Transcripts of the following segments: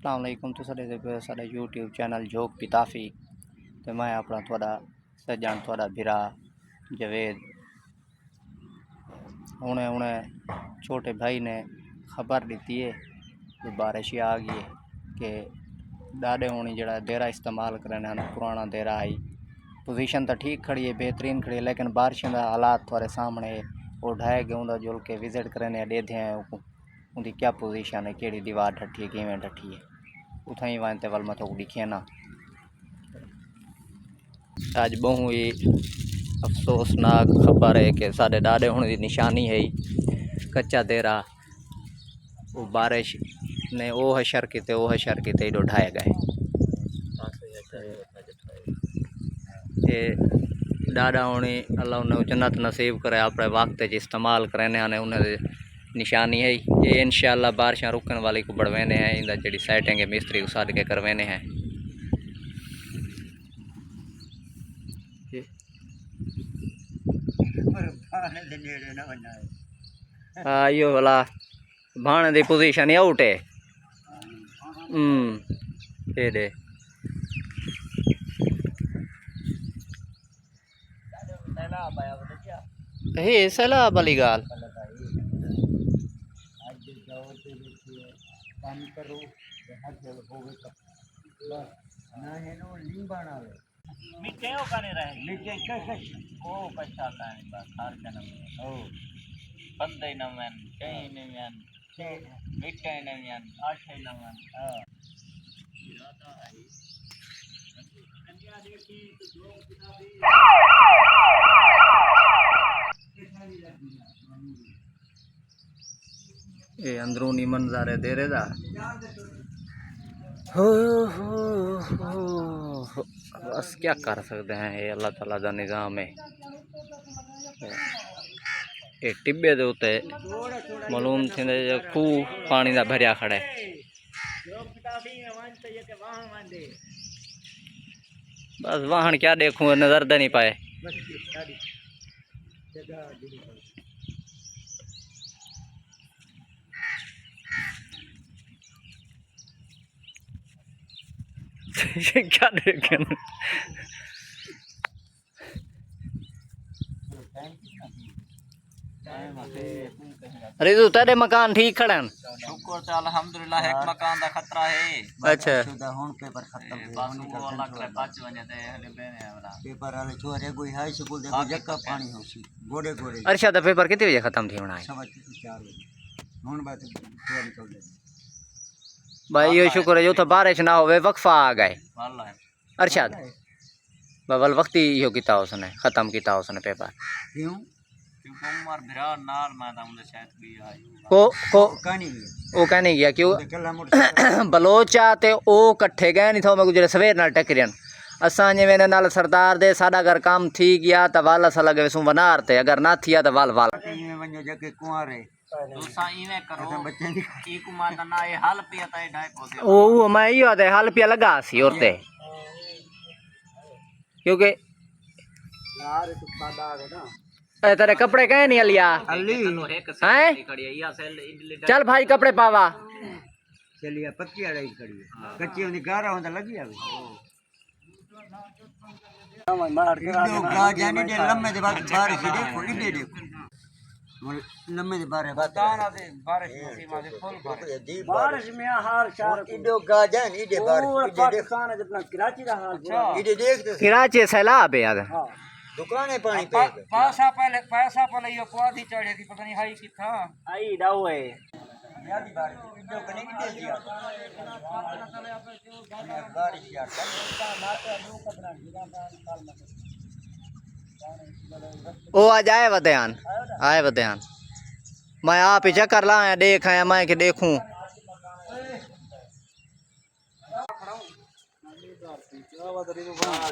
अस्सलाम वालेकुम। तो साढ़े यूट्यूब चैनल जोक पिताफी तो मैं अपना थोड़ा सज्जन थोड़ा भिरा जवेद उन्हें छोटे भाई ने खबर दी है कि बारिश आ गई है कि डाडे होनी जड़ा देरा इस्तेमाल करने हैं पुराना देरा आई पोजीशन तो ठीक खड़ी है बेहतरीन खड़ी है लेकिन बारिश का हालात थोड़े सामने वो ढाए गए उनका जुल के विजिट करने दे थे उनकी क्या पोजीशन है केड़ी दीवार ठठी है किवें ठठी है उथा ही वहाँ वल मथो दिखे ना अज बहु ही अफसोसनाक खबर है कि साढ़े डाडे होने की निशानी है कच्चा देरा वो बारिश ने वो हशर किते इडो ढाए गए ये डाडा होनी अल्लाह उन्हें जन्नत नसीब करे अपने वक्त इस्तेमाल करने आने उन्हें निशानी है ये इंशाअल्लाह बारिशां रुकने वाली को बढ़वेने हैं इंदा जड़ी सेटिंग है मिस्त्री को साध के करवेने हैं हाँ यो वाला भाने दी पोजीशन ही आउट है ये दे हे सैलाब वाली गाल मीठे हो काने रहे मीठे कश ओ कच्चा काने बस हर जन्म ओ बंदे नमन कहीं नमन मीठे नमन आठे नमन इरादा है कन्या देखी तो दो किताबी ये अंदरूनी मंजर है देरे दा हो बस क्या कर सकते हैं ये अल्लाह ताला का निज़ाम है ये टिब्बे दे उत्ते मालूम थींदे जो खूह पानी दा भरिया खड़ा है बस वाहन क्या देखूं नजर दे नहीं पाए क्या देखें अरे तो तेरे मकान ठीक खड़े हैं शुक्र तो अल्हम्दुलिल्लाह एक मकान दा खतरा है अच्छा हुन पेपर खत्म बाकी वो अल्लाह करे बच वने ते हले बेने वाला पेपर वाले छोरे कोई हाई स्कूल दे जक्का पानी होसी गोड़े गोड़े अर्शा दा पेपर कितने बजे खत्म थी होना है 4 बजे हुन बात पूरा निकल दे भाई ये शुक्र है जो तो बारिश ना होवे वक्फा आ गए वाला अरशद बबल वक्त ही यो किता उसने खत्म किता उसने पेपर क्यों क्योंकि उमर भिरा नाल मैं ता मुझे शायद भी आई को कहानी वो कहने गया क्यों कल्ला मोटर बलोचा ते ओ कट्ठे गए नहीं था मैं गुजरे सवेर नाल टकरियन असां जे मेरे नाल सरदार दे साडा घर काम थी गया त वाल अस लगे सु वनार ते अगर ना थिया त वाल में वञो जके कुंवारे दूसरा इवें करो ई कुमार दा ना ये हाल पिया ता ढाई पौधे ओ मैं यो ते हाल पिया लगा सी और ते क्योंकि यार तो सादा है ना ए तेरे कपड़े कहे नहीं लिया अली हैं खड़ी है या सेल इडली चल भाई कपड़े पावा चलिए पत्ती अड़ाई खड़ी है कच्ची होंदी गारा होंदा लगी आवे मार के गा जाने दे लम्मे दे बाद बारिश देखो इडे देखो लम्मे दे बारे बताना दे बारिश सी मां फुल बारिश में हाल चार इडो गा जान इडे बारिश इडे पाकिस्तान है जितना कराची दा हाल इडे देख कराची सैलाब है यार हां दुकाने पानी पे पैसा पहले यो क्वादी चढ़े थी पता नहीं हाई की था आई डाउ है यादी बारिश इडो कने इडे दिया बारिश यार ओ आज आए वध्यान मैं आप ही चक्कर लाया देख आया मैं कि देखूं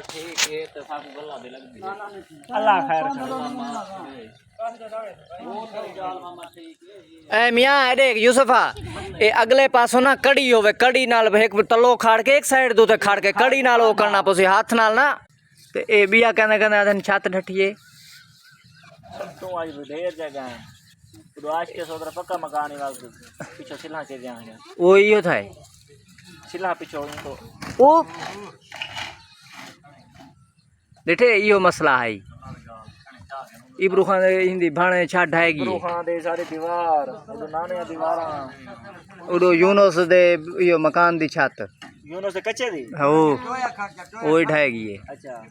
ठीक है तो सब गल्ला दे लग अल्लाह खैर ए मियां ए देख यूसुफा ए अगले पासों ना कड़ी होवे कड़ी नाल एक तलो खाड़ के एक साइड दूते खाड़ के कड़ी नाल ओ करना पोसी हाथ नाल ना ते ए बिया कहने कहने आदन छत ठठिए तो आज ढेर जगह है तो आज के सोदरा पक्का मकान ही वाल पीछे सिला के गया है वो इयो था चिल्ला पिछो तो ओ ॾिठे इहो मसला है इब्रू खान हिंदी भाणे छा ढाएगी खां दे सारी दीवार उदो नाने दीवारां उडो यूनुस दे इहो मकान दी छत यूनुस कच्चे दी हो वो ही ढाएगी है अच्छा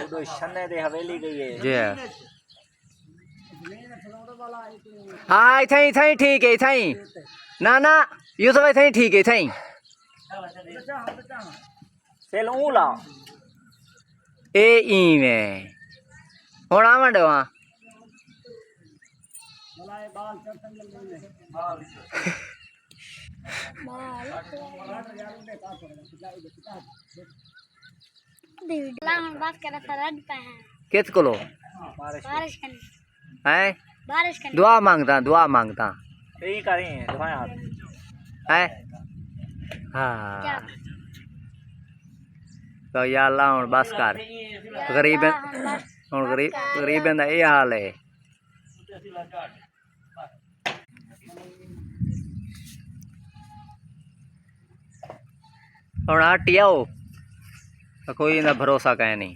उदो शने दे हवेली गई है जी हाँ इथाई इथाई ठीक है इथाई ना ना यूसुफ इथाई ठीक है इथाई सेल ऊला ए ई में हुण आवन ॾियो हां बात कर रहा था रड पे है कित कोलो बारिश करनी है बारिश करनी दुआ मांगता यही करें दुआएं हाथ है क्या हाँ तो या अल्लाह हुण बस कर गरीब हुण गरीबें दा ये हाल है हुण हटी आओ कोई इन्दा भरोसा कहीं नहीं